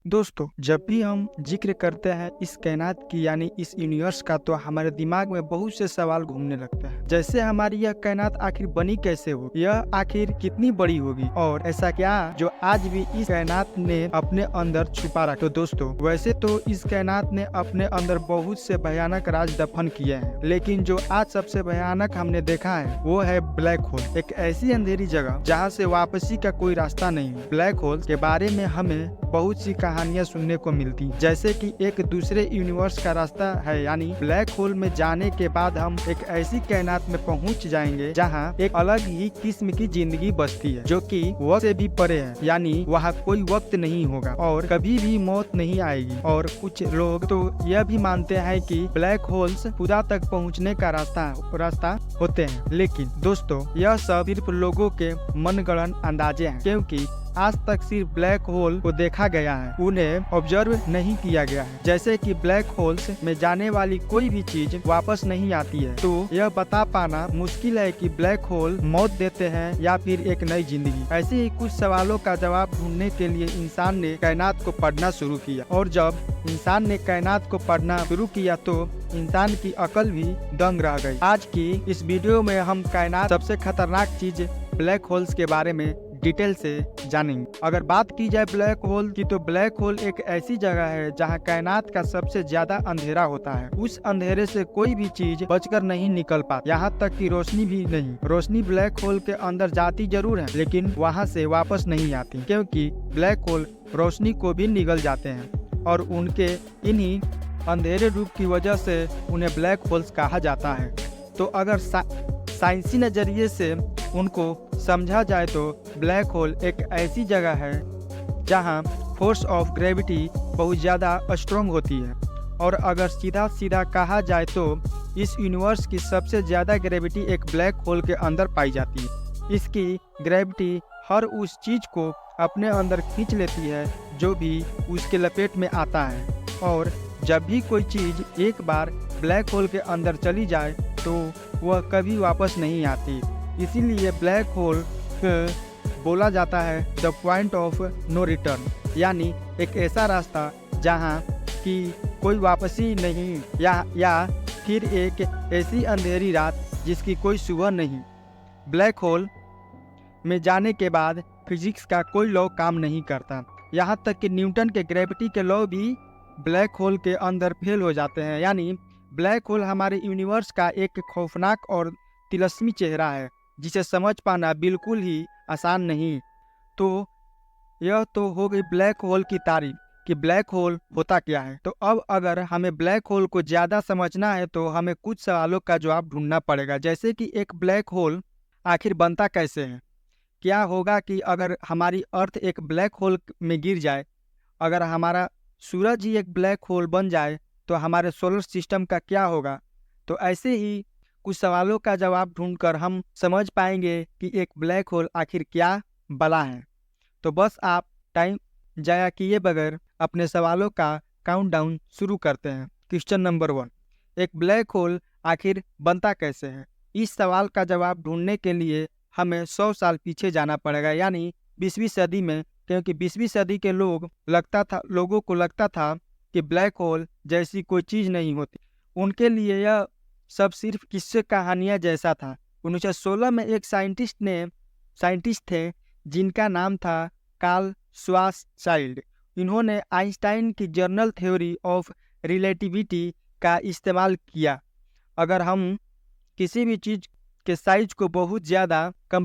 दोस्तों, जब भी हम जिक्र करते हैं इस कायनात की यानी इस यूनिवर्स का, तो हमारे दिमाग में बहुत से सवाल घूमने लगते हैं। जैसे हमारी यह कायनात आखिर बनी कैसे हो, यह आखिर कितनी बड़ी होगी और ऐसा क्या जो आज भी इस कायनात ने अपने अंदर छुपा रखा। तो दोस्तों, वैसे तो इस कायनात ने अपने अंदर बहुत से भयानक राज दफन किए हैं, लेकिन जो आज सबसे भयानक हमने देखा है वो है ब्लैक होल। एक ऐसी अंधेरी जगह जहाँ से वापसी का कोई रास्ता नहीं। ब्लैक होल के बारे में हमें बहुत सी कहानियां सुनने को मिलती, जैसे कि एक दूसरे यूनिवर्स का रास्ता है, यानी ब्लैक होल में जाने के बाद हम एक ऐसी कायनात में पहुंच जाएंगे जहां एक अलग ही किस्म की जिंदगी बसती है, जो कि वक्त से भी परे है, यानी वहां कोई वक्त नहीं होगा और कभी भी मौत नहीं आएगी। और कुछ लोग तो यह भी मानते हैं कि ब्लैक होल्स खुदा तक पहुँचने का रास्ता होते हैं, लेकिन दोस्तों यह सब सिर्फ लोगों के मनगढ़ंत अंदाजे हैं, क्योंकि आज तक सिर्फ ब्लैक होल को देखा गया है, उन्हें ऑब्जर्व नहीं किया गया है। जैसे कि ब्लैक होल्स में जाने वाली कोई भी चीज वापस नहीं आती है, तो यह बता पाना मुश्किल है कि ब्लैक होल मौत देते हैं या फिर एक नई जिंदगी। ऐसे ही कुछ सवालों का जवाब ढूंढने के लिए इंसान ने कायनात को पढ़ना शुरू किया, और जब इंसान ने कायनात को पढ़ना शुरू किया तो इंसान की अकल भी दंग रह गई। आज की इस वीडियो में हम कायनात सबसे खतरनाक चीज ब्लैक होल्स के बारे में डिटेल से जानेंगे। अगर बात की जाए ब्लैक होल की, तो ब्लैक होल एक ऐसी जगह है जहां कायनात का सबसे ज्यादा अंधेरा होता है। उस अंधेरे से कोई भी चीज बचकर नहीं निकल पाती, यहाँ तक कि रोशनी भी नहीं। रोशनी ब्लैक होल के अंदर जाती जरूर है, लेकिन वहाँ से वापस नहीं आती, क्योंकि ब्लैक होल रोशनी को भी निगल जाते हैं और उनके इन्हीं अंधेरे रूप की वजह से उन्हें ब्लैक होल्स कहा जाता है। तो अगर साइंसी नजरिए से उनको समझा जाए तो ब्लैक होल एक ऐसी जगह है जहां फोर्स ऑफ ग्रेविटी बहुत ज़्यादा स्ट्रॉन्ग होती है, और अगर सीधा सीधा कहा जाए तो इस यूनिवर्स की सबसे ज़्यादा ग्रेविटी एक ब्लैक होल के अंदर पाई जाती है। इसकी ग्रेविटी हर उस चीज़ को अपने अंदर खींच लेती है जो भी उसके लपेट में आता है, और जब भी कोई चीज़ एक बार ब्लैक होल के अंदर चली जाए तो वह कभी वापस नहीं आती। इसीलिए ब्लैक होल बोला जाता है the point of no return, यानी एक ऐसा रास्ता जहां की कोई वापसी नहीं, या फिर एक ऐसी अंधेरी रात जिसकी कोई सुबह नहीं। ब्लैक होल में जाने के बाद फिजिक्स का कोई लॉ काम नहीं करता, यहाँ तक कि न्यूटन के ग्रेविटी के लॉ भी ब्लैक होल के अंदर फेल हो जाते हैं। यानी ब्लैक होल हमारे यूनिवर्स का एक खौफनाक और तिलस्मी चेहरा है, जिसे समझ पाना बिल्कुल ही आसान नहीं। तो यह तो हो गई ब्लैक होल की तारीफ कि ब्लैक होल होता क्या है। तो अब अगर हमें ब्लैक होल को ज़्यादा समझना है तो हमें कुछ सवालों का जवाब ढूंढना पड़ेगा, जैसे कि एक ब्लैक होल आखिर बनता कैसे है। क्या होगा कि अगर हमारी अर्थ एक ब्लैक होल में गिर जाए, अगर हमारा सूरज ही एक ब्लैक होल बन जाए तो हमारे सोलर सिस्टम का क्या होगा। तो ऐसे ही कुछ सवालों का जवाब ढूंढकर हम समझ पाएंगे कि एक ब्लैक होल आखिर क्या बला है। तो बस आप टाइम जाया किए बगैर अपने सवालों का काउंटडाउन शुरू करते हैं। क्वेश्चन नंबर 1, एक ब्लैक होल आखिर बनता कैसे है। इस सवाल का जवाब ढूंढने के लिए हमें 100 साल पीछे जाना पड़ेगा, यानी 20वीं सदी में, क्योंकि 20वीं सदी के लोगों को लगता था कि ब्लैक होल जैसी कोई चीज़ नहीं होती। उनके लिए यह सब सिर्फ किस्से कहानियाँ जैसा था। 1916 में एक साइंटिस्ट थे जिनका नाम था कार्ल श्वार्ज़शाइल्ड। इन्होंने आइंस्टाइन की जनरल थ्योरी ऑफ रिलेटिविटी का इस्तेमाल किया। अगर हम किसी भी चीज़ के साइज को बहुत ज़्यादा कम